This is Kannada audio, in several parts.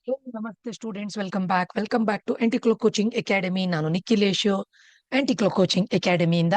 Hello, ನಮಸ್ತೆ students, welcome back to Anticlo coaching academy. ನಾನು ನಿಖಿಲೇಶ್, ಆಂಟಿಕ್ಲೋ ಕೋಚಿಂಗ್ ಅಕಾಡೆಮಿಯಿಂದ.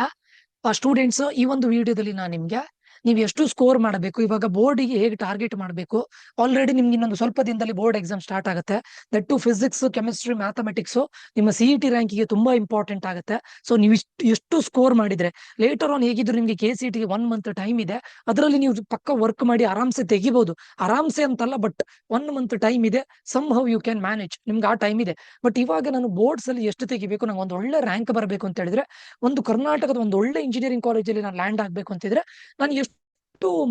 ಸ್ಟೂಡೆಂಟ್ಸ್, ಈ ಒಂದು ವಿಡಿಯೋದಲ್ಲಿ ನಾನು ನಿಮ್ಗೆ ನೀವು ಎಷ್ಟು ಸ್ಕೋರ್ ಮಾಡಬೇಕು, ಇವಾಗ ಬೋರ್ಡಿಗೆ ಹೇಗೆ ಟಾರ್ಗೆಟ್ ಮಾಡಬೇಕು. ಆಲ್ರೆಡಿ ನಿಮ್ಗೆ ಇನ್ನೊಂದು ಸ್ವಲ್ಪ ದಿನದಲ್ಲಿ ಬೋರ್ಡ್ ಎಕ್ಸಾಮ್ ಸ್ಟಾರ್ಟ್ ಆಗುತ್ತೆ. That too physics, chemistry, mathematics ನಿಮ್ಮ CET ರ್ಯಾಂಕಿಗೆ ತುಂಬಾ ಇಂಪಾರ್ಟೆಂಟ್ ಆಗುತ್ತೆ. ಸೊ ನೀವು ಎಷ್ಟು ಸ್ಕೋರ್ ಮಾಡಿದ್ರೆ ಲೇಟರ್ ಆನ್ ಹೇಗಿದ್ರು ನಿಮ್ಗೆ KCETಗೆ 1 ಮಂತ್ ಟೈಮ್ ಇದೆ. ಅದರಲ್ಲಿ ನೀವು ಪಕ್ಕ ವರ್ಕ್ ಮಾಡಿ ಆರಾಮ್ಸೆ ತೆಗಿಬಹುದು. ಆರಾಮ್ಸೆ ಅಂತಲ್ಲ, ಬಟ್ 1 ಮಂತ್ ಟೈಮ್ ಇದೆ. Somehow you can manage, ನಿಮ್ಗೆ ಆ ಟೈಮ್ ಇದೆ. ಬಟ್ ಇವಾಗ ನಾನು ಬೋರ್ಡ್ಸ್ ಅಲ್ಲಿ ಎಷ್ಟು ತೆಗಿಬೇಕು, ನಂಗೆ ಒಂದು ಒಳ್ಳೆ ರ್ಯಾಂಕ್ ಬರಬೇಕು ಅಂತ ಹೇಳಿದ್ರೆ, ಒಂದು ಕರ್ನಾಟಕದ ಒಂದು ಒಳ್ಳೆ ಇಂಜಿನಿಯರಿಂಗ್ ಕಾಲೇಜಲ್ಲಿ ನಾನು ಲ್ಯಾಂಡ್ ಆಗ್ಬೇಕು ಅಂತಿದ್ರೆ, ನಾನು ಎಷ್ಟು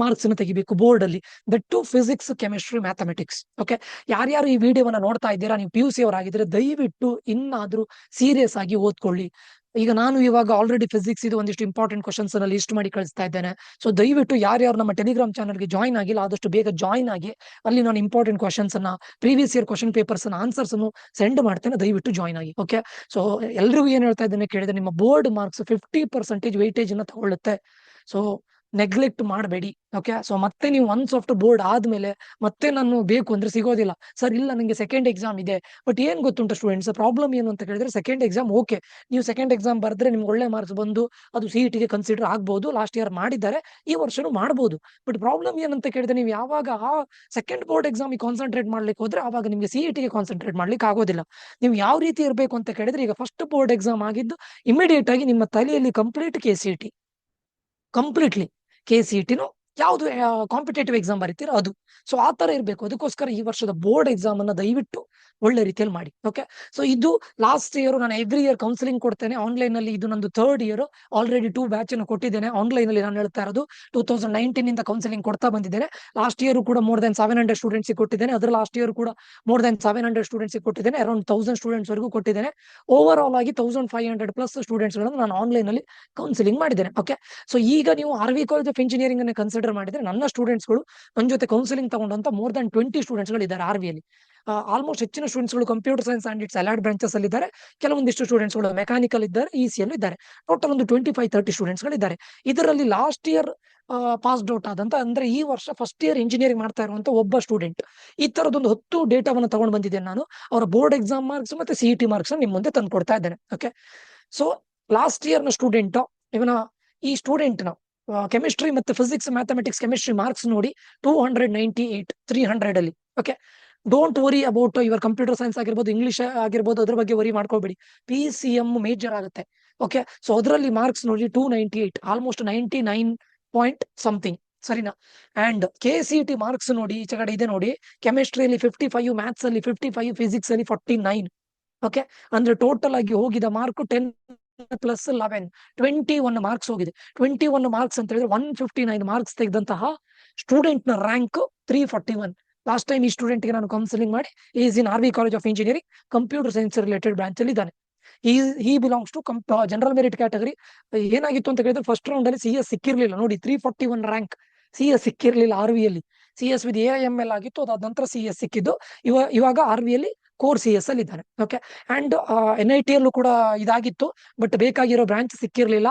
ಮಾರ್ಕ್ಸ್ ಅನ್ನು ತೆಗಿಬೇಕು ಬೋರ್ಡ್ ಅಲ್ಲಿ, that too physics, chemistry, mathematics. Okay, ಯಾರ್ಯಾರು ಈ ವಿಡಿಯೋವನ್ನ ನೋಡ್ತಾ ಇದ್ದೀರಾ, ನೀವು PUC ಅವರಾಗಿದ್ರೆ ದಯವಿಟ್ಟು ಇನ್ನಾದ್ರೂ ಸೀರಿಯಸ್ ಆಗಿ ಓದ್ಕೊಳ್ಳಿ. ಈಗ ನಾನು ಇವಾಗ ಆಲ್ರೆಡಿ ಫಿಸಿಕ್ಸ್ ಇದು ಒಂದಿಷ್ಟು ಇಂಪಾರ್ಟೆಂಟ್ ಕ್ವಶನ್ಸ್ ಅನ್ನ ಲಿಸ್ಟ್ ಮಾಡಿ ಕಳಿಸ್ತಾ ಇದ್ದೇನೆ. ಸೊ ದಯವಿಟ್ಟು ಯಾರ್ಯಾರು ನಮ್ಮ ಟೆಲಿಗ್ರಾಮ್ ಚಾನಲ್ಗೆ ಜಾಯ್ನ್ ಆಗಿಲ್ಲ, ಆದಷ್ಟು ಬೇಗ ಜಾಯ್ನ್ ಆಗಿ. ಅಲ್ಲಿ ನಾನು ಇಂಪಾರ್ಟೆಂಟ್ ಕ್ವಶನ್ಸ್ ಅನ್ನ, ಪ್ರೀವಿಯಸ್ ಇಯರ್ ಕ್ವಶನ್ ಪೇಪರ್ಸ್ ಅನ್ನ, ಆನ್ಸರ್ಸ್ ಅನ್ನು ಸೆಂಡ್ ಮಾಡ್ತೇನೆ. ದಯವಿಟ್ಟು ಜಾಯ್ನ್ ಆಗಿ. ಓಕೆ, ಸೊ ಎಲ್ರಿಗೂ ಏನ್ ಹೇಳ್ತಾ ಇದ್ದೇನೆ ಕೇಳಿದ್ರೆ, ನಿಮ್ಮ ಬೋರ್ಡ್ ಮಾರ್ಕ್ಸ್ 50% ವೆಯ್ಟೇಜ್ ಅನ್ನ ತಗೊಳ್ಳುತ್ತೆ. ಸೊ ನೆಗ್ಲೆಕ್ಟ್ ಮಾಡಬೇಡಿ. ಓಕೆ, ಸೊ ಮತ್ತೆ ನೀವು ಒನ್ಸ್ ಆಫ್ಟರ್ ಬೋರ್ಡ್ ಆದ್ಮೇಲೆ ಮತ್ತೆ ನಾನು ಬೇಕು ಅಂದ್ರೆ ಸಿಗೋದಿಲ್ಲ. ಸರ್ ಇಲ್ಲ, ನಂಗೆ ಸೆಕೆಂಡ್ ಎಕ್ಸಾಮ್ ಇದೆ. ಬಟ್ ಏನ್ ಗೊತ್ತುಂಟು ಸ್ಟೂಡೆಂಟ್ಸ್, ಪ್ರಾಬ್ಲಮ್ ಏನು ಅಂತ ಹೇಳಿದ್ರೆ, ಸೆಕೆಂಡ್ ಎಕ್ಸಾಮ್ ಓಕೆ, ನೀವು ಸೆಕೆಂಡ್ ಎಕ್ಸಾಮ್ ಬರೆದ್ರೆ ನಿಮ್ಗೆ ಒಳ್ಳೆ ಮಾರ್ಕ್ಸ್ ಬಂದು ಅದು CETಗೆ ಕನ್ಸಿಡರ್ ಆಗ್ಬಹುದು. ಲಾಸ್ಟ್ ಇಯರ್ ಮಾಡಿದ್ದಾರೆ, ಈ ವರ್ಷನೂ ಮಾಡಬಹುದು. ಬಟ್ ಪ್ರಾಬ್ಲಮ್ ಏನಂತ ಕೇಳಿದ್ರೆ, ನೀವು ಯಾವಾಗ ಆ ಸೆಕೆಂಡ್ ಬೋರ್ಡ್ ಎಕ್ಸಾಮ್ ಕಾನ್ಸಂಟ್ರೇಟ್ ಮಾಡ್ಲಿಕ್ಕೆ ಹೋದ್ರೆ, ಅವಾಗ ನಿಮ್ಗೆ CETಗೆ ಕಾನ್ಸಂಟ್ರೇಟ್ ಮಾಡ್ಲಿಕ್ಕೆ ಆಗೋದಿಲ್ಲ. ನೀವು ಯಾವ ರೀತಿ ಇರಬೇಕು ಅಂತ ಕೇಳಿದ್ರೆ, ಈಗ ಫಸ್ಟ್ ಬೋರ್ಡ್ ಎಕ್ಸಾಮ್ ಆಗಿದ್ದು ಇಮಿಡಿಯೇಟ್ ಆಗಿ ನಿಮ್ಮ ತಲೆಯಲ್ಲಿ ಕಂಪ್ಲೀಟ್ KCET, ಕಂಪ್ಲೀಟ್ಲಿ KCETನು ಯಾವ್ದು ಕಾಂಪಿಟೇಟಿವ್ ಎಕ್ಸಾಮ್ ಬರೀತೀರೋ ಅದು. ಸೊ ಆ ತರ ಇರಬೇಕು. ಅದಕ್ಕೋಸ್ಕರ ಈ ವರ್ಷದ ಬೋರ್ಡ್ ಎಕ್ಸಾಮ್ ಅನ್ನ ದಯವಿಟ್ಟು ಒಳ್ಳೆ ರೀತಿಯಲ್ಲಿ ಮಾಡಿ. ಓಕೆ, ಸೊ ಇದು ಲಾಸ್ಟ್ ಇಯರ್ ನಾನು ಎವ್ರಿ ಇಯರ್ ಕೌನ್ಸಿಲಿಂಗ್ ಕೊಡ್ತೇನೆ ಆನ್ಲೈನ್ ಅಲ್ಲಿ. ಇದು ನಂದು 3rd ಇಯರ್. ಆಲ್ರೆಡಿ 2 ಬ್ಯಾಚ್ ಅನ್ನು ಕೊಟ್ಟಿದ್ದೇನೆ ಆನ್ಲೈನ್ ಅಲ್ಲಿ. ನಾನು ಹೇಳ್ತಾ ಇರೋದು 2019 ಇಂದ ಕೌನ್ಸಿಲಿಂಗ್ ಕೊಡ್ತಾ ಬಂದಿದ್ದೇನೆ. ಲಾಸ್ಟ್ ಇಯರ್ ಕೂಡ more than 700 ಸ್ಟೂಡೆಂಟ್ಸ್ ಕೊಟ್ಟಿದ್ದೇನೆ. ಅದ್ರ ಲಾಸ್ಟ್ ಇಯರ್ ಕೂಡ more than 700 ಸ್ಟೂಡೆಂಟ್ಸ್ ಕೊಟ್ಟಿದ್ದೇನೆ. ಅರೌಂಡ್ 1000 ಸ್ಟೂಡೆಂಟ್ಸ್ ವರೆಗೂ ಕೊಟ್ಟಿದ್ದೇನೆ. ಓವರ್ ಆಲ್ ಆಗಿ 1500 ಪ್ಲಸ್ ಸ್ಟೂಡೆಂಟ್ಸ್ ಗಳನ್ನು ನಾನು ಆನ್ಲೈನ್ ಅಲ್ಲಿ ಕೌನ್ಸಿಲಿಂಗ್ ಮಾಡಿದ್ದೇನೆ. ಓಕೆ, ಸೊ ಈಗ ನೀವು RV ಕಾಲೇಜ್ ಆಫ್ ಇಂಜಿನಿಯರಿಂಗ್ ಅನ್ನು ಕನ್ಸಿಡರ್ ಮಾಡಿದ್ರೆ, ನನ್ನ ಸ್ಟೂಡೆಂಟ್ಸ್ ಗಳು ನನ್ನ ಜೊತೆ ಕೌನ್ಸಿಲಿಂಗ್ ತಗೊಂಡಂತ more than 20 ಸ್ಟೂಡೆಂಟ್ಸ್ ಗಳು ಇದ್ದಾರೆ RV ಅಲ್ಲಿ. ಆಲ್ಮೋಸ್ಟ್ ಹೆಚ್ಚಿನ ಸ್ಟೂಡೆಂಟ್ಸ್ ಗಳು computer science and it's allied branches ಅಲ್ಲಿ ಇದ್ದಾರೆ. ಕೆಲವೊಂದಿಷ್ಟು ಸ್ಟೂಡೆಂಟ್ಸ್ ಗಳು ಮೆಕ್ಯಾನಿಕಲ್ ಇದ್ದಾರೆ, EC ಅಲ್ಲಿ ಇದ್ದಾರೆ. ಟೋಟಲ್ ಒಂದು 25-30 ಸ್ಟೂಡೆಂಟ್ಸ್ ಗಳು ಇದ್ದಾರೆ. ಇದರಲ್ಲಿ ಲಾಸ್ಟ್ ಇಯರ್ ಪಾಸ್ಡ್ ಔಟ್ ಆದಂತ, ಅಂದ್ರೆ ಈ ವರ್ಷ ಫಸ್ಟ್ ಇಯರ್ ಇಂಜಿನಿಯರಿಂಗ್ ಮಾಡ್ತಾ ಇರುವಂತ ಒಬ್ಬ ಸ್ಟೂಡೆಂಟ್, ಈ ತರದೊಂದು 10 ಡೇಟಾವನ್ನು ತಗೊಂಡು ಬಂದಿದ್ದೇನೆ ನಾನು. ಅವರ ಬೋರ್ಡ್ ಎಕ್ಸಾಮ್ ಮಾರ್ಕ್ಸ್ ಮತ್ತೆ CET ಮಾರ್ಕ್ಸ್ ನಿಮ್ ಮುಂದೆ ತಂದು ಕೊಡ್ತಾ ಇದ್ದೇನೆ. ಓಕೆ, ಸೊ ಲಾಸ್ಟ್ ಇಯರ್ ನ ಸ್ಟೂಡೆಂಟ್, ಇವನ ಈ ಸ್ಟೂಡೆಂಟ್ ನ ಕೆಮಿಸ್ಟ್ರಿ ಮತ್ತೆ ಫಿಸಿಕ್ಸ್, ಮ್ಯಾಥಮೆಟಿಕ್ಸ್, ಕೆಮಿಸ್ಟ್ರಿ ಮಾರ್ಕ್ಸ್ ನೋಡಿ 298, 300 ಅಲ್ಲಿ. Okay, don't worry about your computer science ಆಗಿರ್ಬೋದು, ಇಂಗ್ಲಿಷ್ ಆಗಿರ್ಬೋದು, ಅದ್ರ ಬಗ್ಗೆ ವರಿ ಮಾಡ್ಕೋಬೇಡಿ. PCM ಮೇಜರ್ ಆಗುತ್ತೆ. ಓಕೆ, ಸೊ ಅದರಲ್ಲಿ ಮಾರ್ಕ್ಸ್ ನೋಡಿ 298, ಆಲ್ಮೋಸ್ಟ್ 99 ಪಾಯಿಂಟ್ ಸಮಥಿಂಗ್, ಸರಿನಾ? ಅಂಡ್ KCET ಮಾರ್ಕ್ಸ್ ನೋಡಿ ಈಚೆ ಕಡೆ ಇದೆ ನೋಡಿ. ಕೆಮಿಸ್ಟ್ರಿಯಲ್ಲಿ 55, ಮ್ಯಾಥ್ಸ್ ಅಲ್ಲಿ 55, ಫಿಸಿಕ್ಸ್ ಅಲ್ಲಿ 49. ಓಕೆ, ಅಂದ್ರೆ ಟೋಟಲ್ ಆಗಿ ಹೋಗಿದ ಮಾರ್ಕ್ 10 ಪ್ಲಸ್ 11, 21 ಮಾರ್ಕ್ಸ್ ಹೋಗಿದೆ. 21 ಮಾರ್ಕ್ಸ್ ಅಂತ ಹೇಳಿದ್ರೆ 159 ಮಾರ್ಕ್ಸ್ ತೆಗೆದಂತಹ ಸ್ಟೂಡೆಂಟ್ ನ ರ್ಯಾಂಕ್ 341. ಲಾಸ್ಟ್ ಟೈಮ್ ಈ ಸ್ಟೂಡೆಂಟ್ ಗೆ ನಾನು ಕೌನ್ಸಿಲಿಂಗ್ ಮಾಡಿ, is in RV college of engineering computer science related branch ಅಲ್ಲಿ ಇದ್ದಾನೆ. He belongs to general merit category. ಏನಾಗಿತ್ತು ಅಂತ ಹೇಳಿದ್ರೆ, ಫಸ್ಟ್ ರೌಂಡ್ ಅಲ್ಲಿ CS ಸಿಕ್ಕಿರ್ಲಿಲ್ಲ ನೋಡಿ, 341 ರ್ಯಾಂಕ್. CS ಸಿಕ್ಕಿರ್ಲಿಲ್ಲ RV ಅಲ್ಲಿ. CS ವಿತ್ AIML ಆಗಿತ್ತು, ಅದಾದ ನಂತರ CS ಸಿಕ್ಕಿದ್ದು. ಇವಾಗ RV ಅಲ್ಲಿ ಕೋರ್ CS ಅಲ್ಲಿ ಇದ್ದಾನೆ. ಓಕೆ, ಅಂಡ್ NIT ಯಲ್ಲೂ ಕೂಡ ಇದಾಗಿತ್ತು, ಬಟ್ ಬೇಕಾಗಿರೋ ಬ್ರಾಂಚ್ ಸಿಕ್ಕಿರ್ಲಿಲ್ಲ.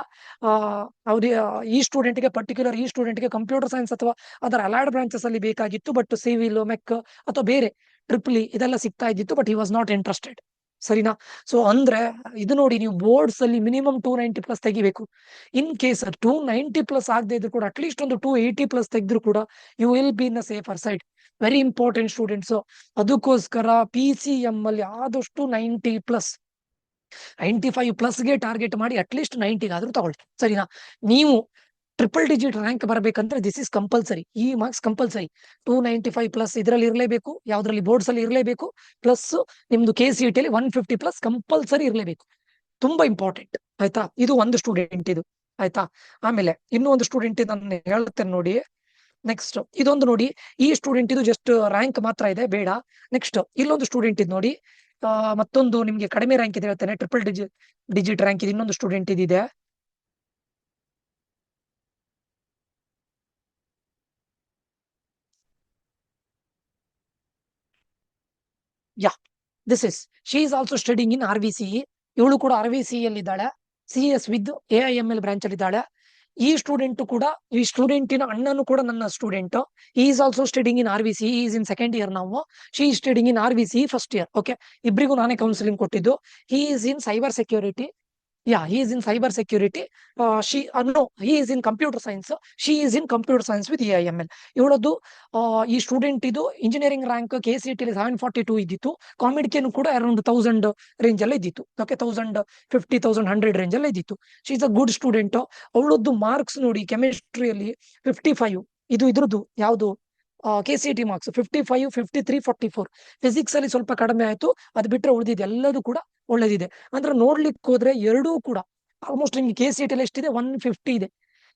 ಅವ್ರಿಗೆ ಈ ಸ್ಟೂಡೆಂಟ್ಗೆ ಪರ್ಟಿಕ್ಯುಲರ್, ಈ ಸ್ಟೂಡೆಂಟ್ಗೆ ಕಂಪ್ಯೂಟರ್ ಸೈನ್ಸ್ ಅಥವಾ ಅದರ ಅಲೈಡ್ ಬ್ರಾಂಚಸ್ ಅಲ್ಲಿ ಬೇಕಾಗಿತ್ತು, ಬಟ್ ಸಿವಿಲ್, ಮೆಕ್ ಅಥವಾ ಬೇರೆ ಟ್ರಿಪಲ್ ಇದೆಲ್ಲ ಸಿಗ್ತಾ ಇದ್ದಿತ್ತು, but he was not interested. ಸರಿನಾ? ಸೊ ಅಂದ್ರೆ ಇದು ನೋಡಿ, ನೀವು ಬೋರ್ಡ್ಸ್ ಅಲ್ಲಿ ಮಿನಿಮಮ್ 290 ಪ್ಲಸ್ ತೆಗಿಬೇಕು. ಇನ್ ಕೇಸ್ 290 ಪ್ಲಸ್ ಆಗದೆ ಇದ್ರು ಕೂಡ, ಅಟ್ಲೀಸ್ಟ್ ಒಂದು 280 ಪ್ಲಸ್ ತೆಗೆದ್ರು ಕೂಡ you will be in a safer side. Very important students. ಅದಕ್ಕೋಸ್ಕರ PCM ಅಲ್ಲಿ ಆದಷ್ಟು 90 ಪ್ಲಸ್, 95 ಪ್ಲಸ್ಗೆ ಟಾರ್ಗೆಟ್ ಮಾಡಿ ಅಟ್ಲೀಸ್ಟ್ 90 ಆದ್ರೂ ತಗೊಳ್ಳಿ. ಸರಿನಾ? ನೀವು ಟ್ರಿಪಲ್ ಡಿಜಿಟ್ ರ್ಯಾಂಕ್ ಬರಬೇಕಂದ್ರೆ ದಿಸ್ ಇಸ್ ಕಂಪಲ್ಸರಿ. ಈ ಮಾರ್ಕ್ಸ್ ಕಂಪಲ್ಸರಿ 295 ಪ್ಲಸ್ ಇದರಲ್ಲಿ ಇರಲೇಬೇಕು, ಯಾವ್ದ್ರಲ್ಲಿ ಬೋರ್ಡ್ಸ್ ಅಲ್ಲಿ ಇರಲೇಬೇಕು. ಪ್ಲಸ್ ನಿಮ್ದು KCET ಅಲ್ಲಿ 150 ಪ್ಲಸ್ ಕಂಪಲ್ಸರಿ ಇರಲೇಬೇಕು. ತುಂಬಾ ಇಂಪಾರ್ಟೆಂಟ್. ಆಯ್ತಾ? ಇದು ಒಂದು ಸ್ಟೂಡೆಂಟ್ ಇದು. ಆಯ್ತಾ? ಆಮೇಲೆ ಇನ್ನೂ ಒಂದು ಸ್ಟೂಡೆಂಟ್ ನಾನು ಹೇಳ್ತೇನೆ ನೋಡಿ. ನೆಕ್ಸ್ಟ್ ಇದೊಂದು ನೋಡಿ, ಈ ಸ್ಟೂಡೆಂಟ್ ಇದು ಜಸ್ಟ್ ರ್ಯಾಂಕ್ ಮಾತ್ರ ಇದೆ, ಬೇಡ. ನೆಕ್ಸ್ಟ್ ಇಲ್ಲೊಂದು ಸ್ಟೂಡೆಂಟ್ ಇದು ನೋಡಿ, ಮತ್ತೊಂದು ನಿಮ್ಗೆ ಕಡಿಮೆ ರ್ಯಾಂಕ್ ಇದೆ ಹೇಳ್ತೇನೆ, ಟ್ರಿಪಲ್ ಡಿಜಿಟ್ ರ್ಯಾಂಕ್ ಇದೆ. ಇನ್ನೊಂದು ಸ್ಟೂಡೆಂಟ್ ಇದಿದೆ. Yeah, this is, she is also studying in RVCE. ಇವಳು ಕೂಡ RVCE ಅಲ್ಲಿ ಇದ್ದಾಳೆ. CS ವಿತ್ AIML ಬ್ರಾಂಚ್ ಅಲ್ಲಿ ಇದ್ದಾಳೆ. ಈ ಸ್ಟೂಡೆಂಟ್ ಕೂಡ, ಈ ಸ್ಟೂಡೆಂಟಿನ ಅಣ್ಣನು ಕೂಡ ನನ್ನ student. Is also studying in RVC, is in second year ನಾವು. She is studying in RVC first year. Okay, ಇಬ್ಬರಿಗೂ ನಾನೇ ಕೌನ್ಸಿಲಿಂಗ್ ಕೊಟ್ಟಿದ್ದು. He is in cyber security. he is in cyber security. No, he is in computer science. She is in computer science with AIML. ಇವಳದ್ದು ಈ ಸ್ಟೂಡೆಂಟ್ ಇದು ಇಂಜಿನಿಯರಿಂಗ್ ರ್ಯಾಂಕ್ KCET 742 ಇದ್ದಿತ್ತು. ಕಾಮಿಡ್ಕೇನು ಕೂಡ ಅರೌಂಡ್ 1000 ರೇಂಜ್ ಅಲ್ಲೇ ಇದ್ದಿತ್ತು. ಓಕೆ, 1050, 1100 ರೇಂಜ್ ಅಲ್ಲೇ ಇದ್ದಿತ್ತು. She is a good student. ಅವಳದ್ದು ಮಾರ್ಕ್ಸ್ ನೋಡಿ, ಕೆಮಿಸ್ಟ್ರಿಯಲ್ಲಿ 55. ಇದ್ರದ್ದು ಯಾವುದು KCET ಮಾರ್ಕ್ಸ್ 55, 53, 44. ಫಿಸಿಕ್ಸ್ ಅಲ್ಲಿ ಸ್ವಲ್ಪ ಕಡಿಮೆ ಆಯ್ತು, ಅದು ಬಿಟ್ರೆ ಉಳಿದಿದೆ ಎಲ್ಲದೂ ಕೂಡ ಒಳ್ಳೇದಿದೆ. ಅಂದ್ರೆ ನೋಡ್ಲಿಕ್ಕೆ ಹೋದ್ರೆ ಎರಡೂ ಕೂಡ ಆಲ್ಮೋಸ್ಟ್ ನಿಮ್ಗೆ KCET ಅಲ್ಲಿ ಎಷ್ಟಿದೆ, 150 ಇದೆ.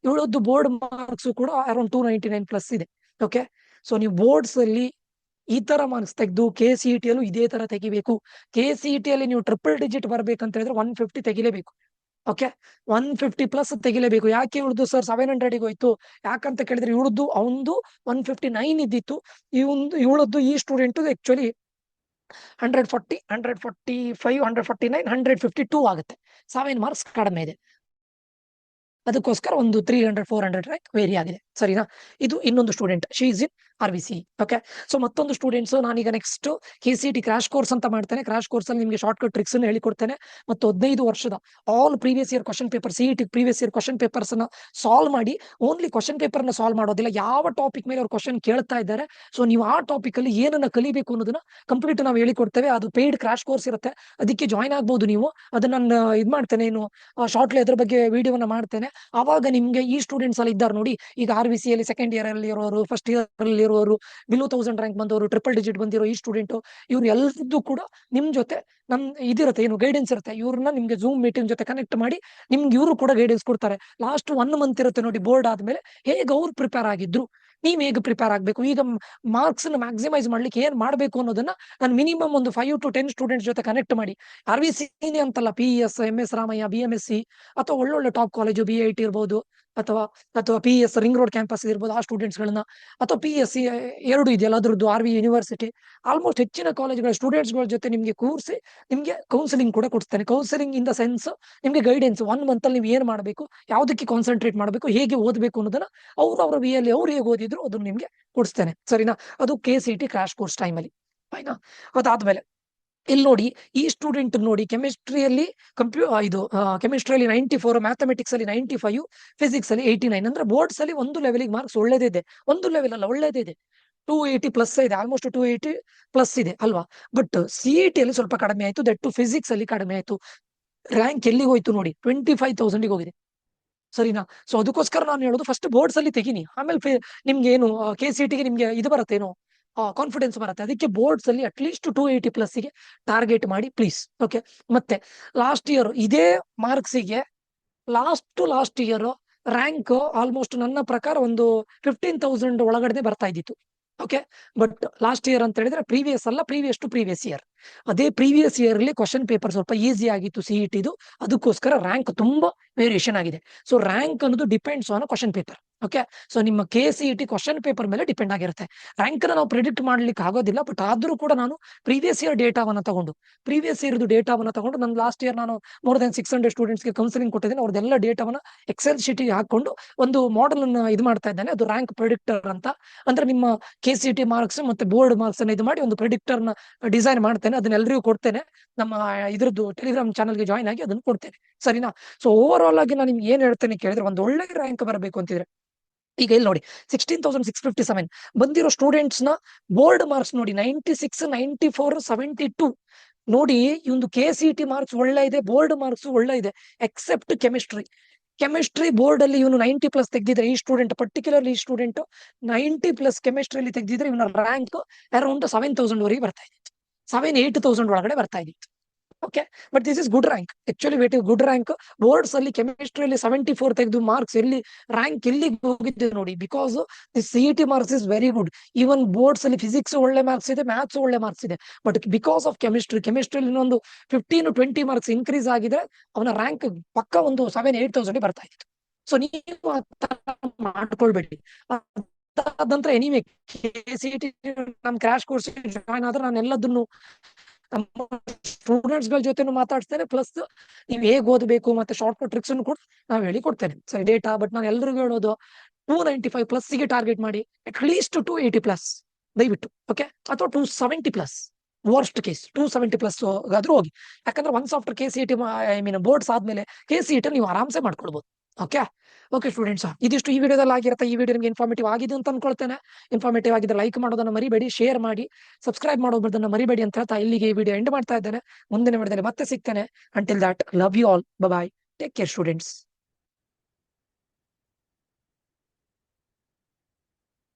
ಇವಳದ್ದು ಬೋರ್ಡ್ ಮಾರ್ಕ್ಸ್ ಕೂಡ ಅರೌಂಡ್ 299 ಪ್ಲಸ್ ಇದೆ. ಓಕೆ, ಸೊ ನೀವು ಬೋರ್ಡ್ಸ್ ಅಲ್ಲಿ ಈ ತರ ಮಾರ್ಕ್ಸ್ ತೆಗೆದು KCET ಅಲ್ಲೂ ಇದೇ ತರ ತೆಗಿಬೇಕು. KCET ಅಲ್ಲಿ ನೀವು ಟ್ರಿಪಲ್ ಡಿಜಿಟ್ ಬರ್ಬೇಕಂತ ಹೇಳಿದ್ರೆ 150 ತೆಗಿಲೇಬೇಕು. Okay, 150 plus ತೆಗಿಲೇಬೇಕು. ಯಾಕೆ ಇವಳದು ಸರ್ 700 ಹೋಯ್ತು ಯಾಕಂತ ಕೇಳಿದ್ರೆ, ಇವಳದ್ದು ಅವಂದು 159 ಇದ್ದಿತ್ತು. ಇವಳದ್ದು ಈ ಸ್ಟೂಡೆಂಟ್ ಆಕ್ಚುಲಿ 140, 145, 149, 152 ಆಗುತ್ತೆ. 7 ಮಾರ್ಕ್ಸ್ ಕಡಿಮೆ ಇದೆ. ಅದಕ್ಕೋಸ್ಕರ ಒಂದು 300, 400 ರ್ಯಾಂಕ್ ವೇರಿ ಆಗಿದೆ. ಸರಿನಾ? ಇದು ಇನ್ನೊಂದು student, she is in RVC. Okay, so ಮತ್ತೊಂದು ಸ್ಟೂಡೆಂಟ್ಸ್ ನಾನೀಗ ನೆಕ್ಸ್ಟ್ KCET ಕ್ರಾಶ್ ಕೋರ್ಸ್ ಅಂತ ಮಾಡ್ತೇನೆ. ಕ್ರಾಶ್ ಕೋರ್ಸ್ ಅಲ್ಲಿ ನಿಮಗೆ ಶಾರ್ಟ್ ಕಟ್ ಟ್ರಿಕ್ಸ್ ಹೇಳಿಕೊಡ್ತೇನೆ. ಮತ್ತು 15 ವರ್ಷದ all previous year question paper, CET previous year question papers ನ ಸಾಲ್ವ್ ಮಾಡಿ, ಓನ್ಲಿ ಕ್ವಶನ್ ಪೇಪರ್ ನ ಸಾಲ್ವ್ ಮಾಡೋದಿಲ್ಲ, ಯಾವ ಟಾಪಿಕ್ ಮೇಲೆ ಅವ್ರು ಕ್ವಶನ್ ಕೇಳ್ತಾ ಇದ್ದಾರೆ, ಸೊ ನೀವು ಆ ಟಾಪಿಕ್ ಅಲ್ಲಿ ಏನನ್ನ ಕಲಿಬೇಕು ಅನ್ನೋದನ್ನ ಕಂಪ್ಲೀಟ್ ನಾವು ಹೇಳಿಕೊಡ್ತೇವೆ. ಅದು ಪೇಯ್ಡ್ ಕ್ರಾಶ್ ಕೋರ್ಸ್ ಇರುತ್ತೆ, ಅದಕ್ಕೆ ಜಾಯ್ನ್ ಆಗ್ಬಹುದು ನೀವು. ಅದನ್ನ ನಾನು ಇದು ಮಾಡ್ತೇನೆ, ಏನು ಶಾರ್ಟ್ಲಿ ಅದ್ರ ಬಗ್ಗೆ ವಿಡಿಯೋನ ಮಾಡ್ತೇನೆ. ಆವಾಗ ನಿಮ್ಗೆ ಈ ಸ್ಟೂಡೆಂಟ್ಸ್ ಅಲ್ಲಿ ಇದ್ದಾರೆ ನೋಡಿ, ಈಗ RVC ಅಲ್ಲಿ ಸೆಕೆಂಡ್ ಇಯರ್ ಅಲ್ಲಿ ಇರೋರು, ಫಸ್ಟ್ ಇಯರ್ ಅಲ್ಲಿ ಇರೋರು, ಬಿಲೋ 1000 ರ್ಯಾಂಕ್ ಬಂದವರು, ಟ್ರಿಪಲ್ ಡಿಜಿಟ್ ಬಂದಿರೋ ಈ ಸ್ಟೂಡೆಂಟ್, ಇವ್ರು ಎಲ್ಲದೂ ಕೂಡ ನಿಮ್ ಜೊತೆ ನಮ್ ಇದಿರುತ್ತೆ, ಏನು ಗೈಡೆನ್ಸ್ ಇರುತ್ತೆ. ಇವ್ರನ್ನ ನಿಮ್ಗೆ ಝೂಮ್ ಮೀಟಿಂಗ್ ಜೊತೆ ಕನೆಕ್ಟ್ ಮಾಡಿ ನಿಮ್ಗೆ ಇವರು ಕೂಡ ಗೈಡೆನ್ಸ್ ಕೊಡ್ತಾರೆ. ಲಾಸ್ಟ್ 1 ಮಂತ್ ಇರುತ್ತೆ ನೋಡಿ ಬೋರ್ಡ್ ಆದ್ಮೇಲೆ, ಹೇಗೆ ಅವ್ರು ಪ್ರಿಪೇರ್ ಆಗಿದ್ರು, ನೀವ್ ಹೇಗೆ ಪ್ರಿಪೇರ್ ಆಗ್ಬೇಕು, ಈಗ ಮಾರ್ಕ್ಸ್ ಮ್ಯಾಕ್ಸಿಮೈಸ್ ಮಾಡ್ಲಿಕ್ಕೆ ಏನ್ ಮಾಡ್ಬೇಕು ಅನ್ನೋದನ್ನ ನಾನು ಮಿನಿಮಮ್ ಒಂದು 5 to 10 ಸ್ಟೂಡೆಂಟ್ಸ್ ಜೊತೆ ಕನೆಕ್ಟ್ ಮಾಡಿ, RVC ಅಂತಲ್ಲ, PES, MS ರಾಮಯ್ಯ, BMSC ಅಥವಾ ಒಳ್ಳೊಳ್ಳೆ ಟಾಪ್ ಕಾಲೇಜು, BIT ಇರ್ಬೋದು, ಅಥವಾ PES ರಿಂಗ್ ರೋಡ್ ಕ್ಯಾಂಪಸ್ ಇರ್ಬೋದು, ಆ ಸ್ಟೂಡೆಂಟ್ಸ್ ಗಳನ್ನ, ಅಥವಾ PSC ಎರಡು ಇದೆಯಲ್ಲ ಅದ್ರದ್ದು, RV ಯೂನಿವರ್ಸಿಟಿ, ಆಲ್ಮೋಸ್ಟ್ ಹೆಚ್ಚಿನ ಕಾಲೇಜ್ಗಳ ಸ್ಟೂಡೆಂಟ್ಸ್ ಗಳ ಜೊತೆ ನಿಮ್ಗೆ ಕೂರಿಸಿ ನಿಮ್ಗೆ ಕೌನ್ಸಿಲಿಂಗ್ ಕೂಡ ಕೊಡ್ತೇನೆ. ಕೌನ್ಸಿಲಿಂಗ್ ಇನ್ ದ ಸೆನ್ಸ್ ನಿಮ್ಗೆ ಗೈಡೆನ್ಸ್, 1 ಮಂತ್ ಅಲ್ಲಿ ನೀವು ಏನ್ ಮಾಡಬೇಕು, ಯಾವ್ದಕ್ಕೆ ಕಾನ್ಸಂಟ್ರೇಟ್ ಮಾಡಬೇಕು, ಹೇಗೆ ಓದಬೇಕು ಅನ್ನೋದನ್ನ ಅವ್ರ ವಿಯಲ್ಲಿ ಅವ್ರು ಹೇಗೆ ಓದಿದ್ರು ಅದನ್ನ ನಿಮ್ಗೆ ಕೊಡಿಸ್ತೇನೆ. ಸರಿನಾ? ಅದು KCET ಕ್ರಾಶ್ ಕೋರ್ಸ್ ಟೈಮ್ ಅಲ್ಲಿ. ಫೈನಾ? ಅದಾದ್ಮೇಲೆ ಇಲ್ಲಿ ನೋಡಿ, ಈ ಸ್ಟೂಡೆಂಟ್ ನೋಡಿ, ಕೆಮಿಸ್ಟ್ರಿಯಲ್ಲಿ ಕೆಮಿಸ್ಟ್ರಿಯಲ್ಲಿ 94, ಮ್ಯಾಥಮೆಟಿಕ್ಸ್ ಅಲ್ಲಿ 95, ಫಿಸಿಕ್ಸ್ ಅಲ್ಲಿ 89. ಅಂದ್ರೆ ಬೋರ್ಡ್ಸ್ ಅಲ್ಲಿ ಒಂದು ಲೆವೆಲ್ಗೆ ಮಾರ್ಕ್ಸ್ ಒಳ್ಳೇದಿದೆ, ಒಂದು ಲೆವೆಲ್ ಅಲ್ಲ ಒಳ್ಳೇದಿದೆ, 280 ಪ್ಲಸ್ ಇದೆ, ಆಲ್ಮೋಸ್ಟ್ 280 ಪ್ಲಸ್ ಇದೆ ಅಲ್ವಾ. ಬಟ್ CET ಅಲ್ಲಿ ಸ್ವಲ್ಪ ಕಡಿಮೆ ಆಯ್ತು, ದಟ್ ಟು ಫಿಸಿಕ್ಸ್ ಅಲ್ಲಿ ಕಡಿಮೆ ಆಯ್ತು. ರ್ಯಾಂಕ್ ಎಲ್ಲಿಗೆ ಹೋಯ್ತು ನೋಡಿ, 25,000 ಹೋಗಿದೆ. ಸರಿನಾ? ಸೊ ಅದಕ್ಕೋಸ್ಕರ ನಾನು ಹೇಳೋದು, ಫಸ್ಟ್ ಬೋರ್ಡ್ಸ್ ಅಲ್ಲಿ ತೆಗಿನಿ, ಆಮೇಲೆ ನಿಮ್ಗೆ ಏನು KCET ಗೆ ನಿಮ್ಗೆ ಇದು ಬರುತ್ತೇನೋ, ಕಾನ್ಫಿಡೆನ್ಸ್ ಬರುತ್ತೆ. ಅದಕ್ಕೆ ಬೋರ್ಡ್ಸ್ ಅಲ್ಲಿ ಅಟ್ಲೀಸ್ಟ್ 280 ಪ್ಲಸ್ ಗೆ ಟಾರ್ಗೆಟ್ ಮಾಡಿ ಪ್ಲೀಸ್. ಓಕೆ, ಮತ್ತೆ ಲಾಸ್ಟ್ ಇಯರ್ ಇದೇ ಮಾರ್ಕ್ಸ್ ಗೆ ಲಾಸ್ಟ್ ಇಯರ್ ರ್ಯಾಂಕ್ ಆಲ್ಮೋಸ್ಟ್ ನನ್ನ ಪ್ರಕಾರ ಒಂದು 15,000 ಒಳಗಡೆ ಬರ್ತಾ ಇದ್ದಿತ್ತು. ಓಕೆ, ಬಟ್ ಲಾಸ್ಟ್ ಇಯರ್ ಅಂತ ಹೇಳಿದ್ರೆ ಪ್ರೀವಿಯಸ್ ಅಲ್ಲ, ಪ್ರೀವಿಯಸ್ ಟು ಪ್ರೀವಿಯಸ್ ಇಯರ್. ಅದೇ ಪ್ರೀವಿಯಸ್ ಇಯರ್ ಅಲ್ಲಿ ಕ್ವಶನ್ ಪೇಪರ್ ಸ್ವಲ್ಪ ಈಸಿ ಆಗಿತ್ತು CET ಇದು, ಅದಕ್ಕೋಸ್ಕರ ರ್ಯಾಂಕ್ ತುಂಬಾ ವೇರಿಯೇಷನ್ ಆಗಿದೆ. ಸೊ ರ್ಯಾಂಕ್ ಅನ್ನೋದು depends on question paper. Okay, so ನಿಮ್ಮ KCET ಕ್ವಶನ್ ಪೇಪರ್ ಮೇಲೆ ಡಿಪೆಂಡ್ ಆಗಿರುತ್ತೆ. ರ್ಯಾಂಕ್ ನಾವು ಪ್ರಿಡಿಕ್ಟ್ ಮಾಡ್ಲಿಕ್ಕೆ ಆಗೋದಿಲ್ಲ, ಬಟ್ ಆದ್ರೂ ಕೂಡ ನಾನು ಪ್ರೀವಿಯಸ್ ಇಯರ್ ಡೇಟಾವನ್ನ ತಗೊಂಡು ನಾನು ಲಾಸ್ಟ್ ಇಯರ್ ನಾನು ಮೋರ್ ದನ್ 600 ಸ್ಟೂಡೆಂಟ್ಸ್ ಗೆ ಕೌನ್ಸಿಲಿಂಗ್ ಕೊಟ್ಟಿದ್ದೇನೆ. ಅವ್ರದ್ದೆಲ್ಲ ಡೇಟಾವನ್ನ ಎಕ್ಸೆಲ್ ಶೀಟ್ ಗೆ ಹಾಕೊಂಡು ಒಂದು ಮಾಡೆಲ್ ಅನ್ನ ಇದು ಮಾಡ್ತಾ ಇದ್ದೇನೆ. ಅದು ರ್ಯಾಂಕ್ ಪ್ರಿಡಿಕ್ಟರ್ ಅಂತ. ಅಂದ್ರೆ ನಿಮ್ಮ KCET ಮಾರ್ಕ್ಸ್ ಮತ್ತೆ ಬೋರ್ಡ್ ಮಾರ್ಕ್ಸ್ ಅನ್ನ ಇದು ಮಾಡಿ ಒಂದು ಪ್ರಿಡಿಕ್ಟರ್ ನ ಡಿಸೈನ್ ಮಾಡ್ತೇನೆ. ಅದನ್ನ ಎಲ್ರಿಗೂ ಕೊಡ್ತೇನೆ. ನಮ್ಮ ಇದ್ರದ್ದು ಟೆಲಿಗ್ರಾಮ್ ಚಾನಲ್ಗೆ ಜಾಯ್ನ್ ಆಗಿ ಅದನ್ನು ಕೊಡ್ತೇನೆ. ಸರಿನಾ? ಸೊ ಓವರ್ ಆಲ್ ಆಗಿ ನಾನು ನಿಮ್ಗೆ ಏನ್ ಹೇಳ್ತೇನೆ ಕೇಳಿದ್ರೆ, ಒಂದು ಒಳ್ಳೆ ರ್ಯಾಂಕ್ ಬರಬೇಕು ಅಂತಿದ್ರೆ, ಈಗ ಇಲ್ಲಿ ನೋಡಿ 16,657 ಬಂದಿರೋ ಸ್ಟೂಡೆಂಟ್ಸ್ ನ ಬೋರ್ಡ್ ಮಾರ್ಕ್ಸ್ ನೋಡಿ, 96, 94, 72. ನೋಡಿ, ಈ ಒಂದು KCET ಮಾರ್ಕ್ಸ್ ಒಳ್ಳೆ ಇದೆ, ಬೋರ್ಡ್ ಮಾರ್ಕ್ಸ್ ಒಳ್ಳೆ ಇದೆ, ಎಕ್ಸೆಪ್ಟ್ ಕೆಮಿಸ್ಟ್ರಿ ಬೋರ್ಡ್ ಅಲ್ಲಿ ಇವನು 90 ಪ್ಲಸ್ ತೆಗೆದಿದ್ರೆ, ಈ ಸ್ಟೂಡೆಂಟ್ ಪರ್ಟಿಕ್ಯುಲರ್ಲಿ ಈ ಸ್ಟೂಡೆಂಟ್ 90 ಪ್ಲಸ್ ಕೆಮಿಸ್ಟ್ರಿಯಲ್ಲಿ ತೆಗೆದಿದ್ರೆ ಇವನ ರ್ಯಾಂಕ್ ಅರೌಂಡ್ 7,000 ವರೆಗೆ ಬರ್ತಾ ಇತ್ತು, 7-8,000 ಒಳಗಡೆ ಬರ್ತಾ ಇತ್ತು. Okay, but this is good rank, actually good rank. Boards ಅಲ್ಲಿ ಕೆಮಿಸ್ಟ್ರಿಯಲ್ಲಿ 74 ತೆಗೆದು ಮಾರ್ಕ್ಸ್ ರ್ಯಾಂಕ್ ಎಲ್ಲಿಗೆ ಹೋಗಿದ್ದೆ ನೋಡಿ, because the CET marks is very good. Even boards ಅಲ್ಲಿ ಫಿಸಿಕ್ಸ್ ಒಳ್ಳೆ ಮಾರ್ಕ್ಸ್ ಇದೆ, ಮ್ಯಾಥ್ಸ್ ಒಳ್ಳೆ ಮಾರ್ಕ್ಸ್ ಇದೆ, ಬಟ್ ಬಿಕಾಸ್ ಆಫ್ ಕೆಮಿಸ್ಟ್ರಿಯಲ್ಲಿ ಇನ್ನೊಂದು 15-20 ಮಾರ್ಕ್ಸ್ ಇನ್ಕ್ರೀಸ್ ಆಗಿದ್ರೆ ಅವನ ರ್ಯಾಂಕ್ ಪಕ್ಕ ಒಂದು 7-8,000 ಬರ್ತಾ ಇತ್ತು. ಸೊ ನೀವು ಮಾಡ್ಕೊಳ್ಬೇಡಿ. ಅದಂತರ ಎನಿವೆ KCET ನಮ್ ಕ್ರಾಶ್ ಕೋರ್ಸ್ ಜಾಯ್ನ್ ಆದ್ರೆ ನಾನು ಎಲ್ಲದನ್ನು ನಮ್ಮ ಸ್ಟೂಡೆಂಟ್ಸ್ ಗಳ ಜೊತೆನೂ ಮಾತಾಡ್ತೇನೆ, ಪ್ಲಸ್ ನೀವು ಹೇಗ್ ಓದಬೇಕು ಮತ್ತೆ ಶಾರ್ಟ್ ಕಟ್ ಟ್ರಿಕ್ಸ್ ಕೂಡ ನಾವು ಹೇಳಿ ಕೊಡ್ತೇನೆ. ಸರಿ ಡೇಟಾ, ಬಟ್ ನಾನು ಎಲ್ರಿಗೂ ಹೇಳೋದು 295+ ಗೆ ಟಾರ್ಗೆಟ್ ಮಾಡಿ, ಅಟ್ ಲೀಸ್ಟ್ 280+ ದಯವಿಟ್ಟು, ಓಕೆ, ಅಥವಾ 270+. ವರ್ಸ್ಟ್ ಕೇಸ್ 270+ ಆದ್ರೂ ಹೋಗಿ, ಯಾಕಂದ್ರೆ once after KCET I mean boards ಆದ್ಮೇಲೆ KCET ನೀವು ಆರಾಮ್ಸೆ ಮಾಡ್ಕೊಳ್ಬಹುದು. ಓಕೆ ಓಕೆ ಸ್ಟೂಡೆಂಟ್ಸ್, ಇದಿಷ್ಟು ಈ ವಿಡಿಯೋದಲ್ಲಿ ಆಗಿರುತ್ತೆ. ಈ ವಿಡಿಯೋ ನಿಮಗೆ ಇನ್ಫಾರ್ಮೇಟಿವ್ ಆಗಿದೆ ಅಂತ ಅನ್ಕೊಳ್ತೇನೆ. ಇನ್ಫಾರ್ಮೇಟಿವ್ ಆಗಿದ್ರೆ ಲೈಕ್ ಮಾಡೋದನ್ನ ಮರಿಬೇಡಿ, ಶೇರ್ ಮಾಡಿ, ಸಬ್ಸ್ಕ್ರೈಬ್ ಮಾಡೋದನ್ನ ಮರಿಬೇಡಿ ಅಂತ ಹೇಳ್ತಾ ಇಲ್ಲಿಗೆ ಈ ವಿಡಿಯೋ ಎಂಡ್ ಮಾಡ್ತಾ ಇದ್ದೇನೆ. ಮುಂದಿನ ವಿಡಿಯೋದಲ್ಲಿ ಮತ್ತೆ ಸಿಗ್ತೇನೆ. Until that, love you all, bye, take care students.